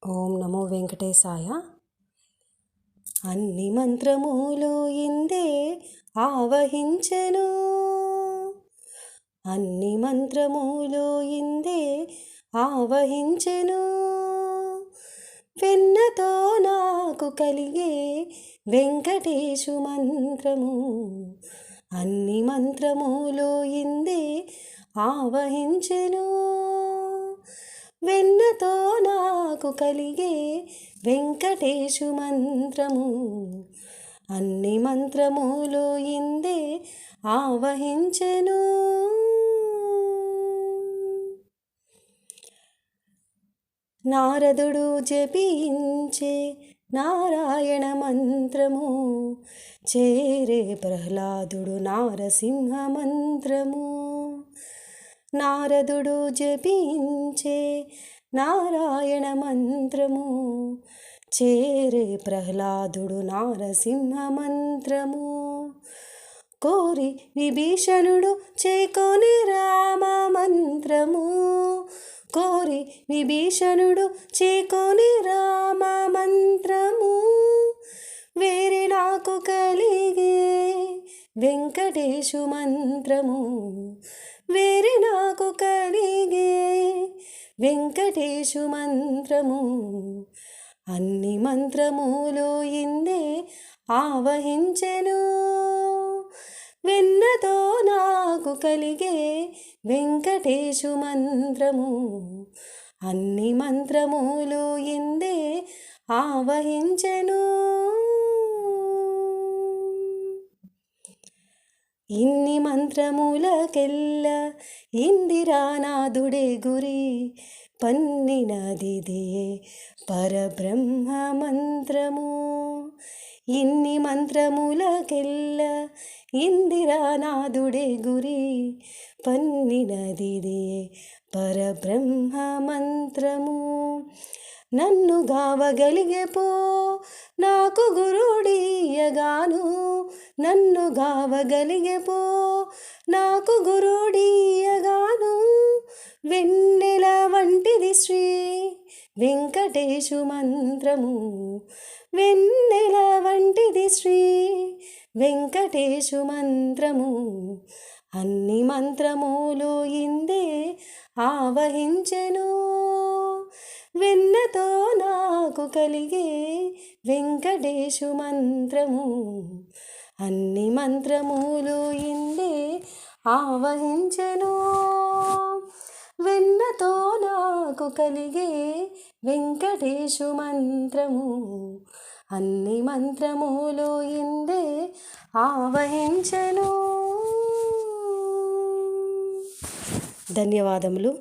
ఓం నమో వెంకటేశాయ. అన్ని మంత్రములు ఇందే ఆవహించెను, అన్ని మంత్రములు ఇందే ఆవహించెను. వెన్నతో నాకు కలిగే వెంకటేశు మంత్రము, అన్ని మంత్రములు ఇందే ఆవహించెను. వెన్నతో నాకు కలిగే వెంకటేశు మంత్రము, అన్ని మంత్రములు ఇందే ఆవహించెను. నారదుడు జపించే నారాయణ మంత్రము, చేరే ప్రహ్లాదుడు నారసింహ మంత్రము. నారదుడు జపించే నారాయణ మంత్రము, చేరే ప్రహ్లాదుడు నారసింహ మంత్రము. కోరి విభీషణుడు చేకొని రామ మంత్రము, కోరి విభీషణుడు చేకొని రామ మంత్రము. వేరే నాకు కలిగే వెంకటేశు మంత్రము, వేరే నాకు కలిగే వెంకటేశు మంత్రము, అన్ని మంత్రములు ఇందే ఆవహించెను. వెన్నతో నాకు కలిగే వెంకటేశు మంత్రము, అన్ని మంత్రములు ఇందే ఆవహించెను. ఇన్ని మంత్రములకెల్ల ఇందిరానాథుడే గురి, పన్నినదిదే పరబ్రహ్మ మంత్రము. ఇన్ని మంత్రములకెల్ల ఇందిరానాథుడే గురి, పన్నినదిదే పరబ్రహ్మ మంత్రము. నన్ను గావగలిగే పో నాకు గురుడీయగాను, నన్ను గావగలిగే పో నాకు గురుడీయగాను. వెన్నెల వంటిది శ్రీ వెంకటేశు మంత్రము, వెన్నెల వంటిది శ్రీ వెంకటేశు మంత్రము, అన్ని మంత్రములు ఇందే ఆవహించెను. వెన్నతో నాకు కలిగే వెంకటేశు మంత్రము, అన్ని మంత్రములు ఇందే ఆవహించెను. వెన్నతో నాకు కలిగే వెంకటేశు మంత్రము, అన్ని మంత్రములు ఇందే ఆవహించెను. ధన్యవాదములు.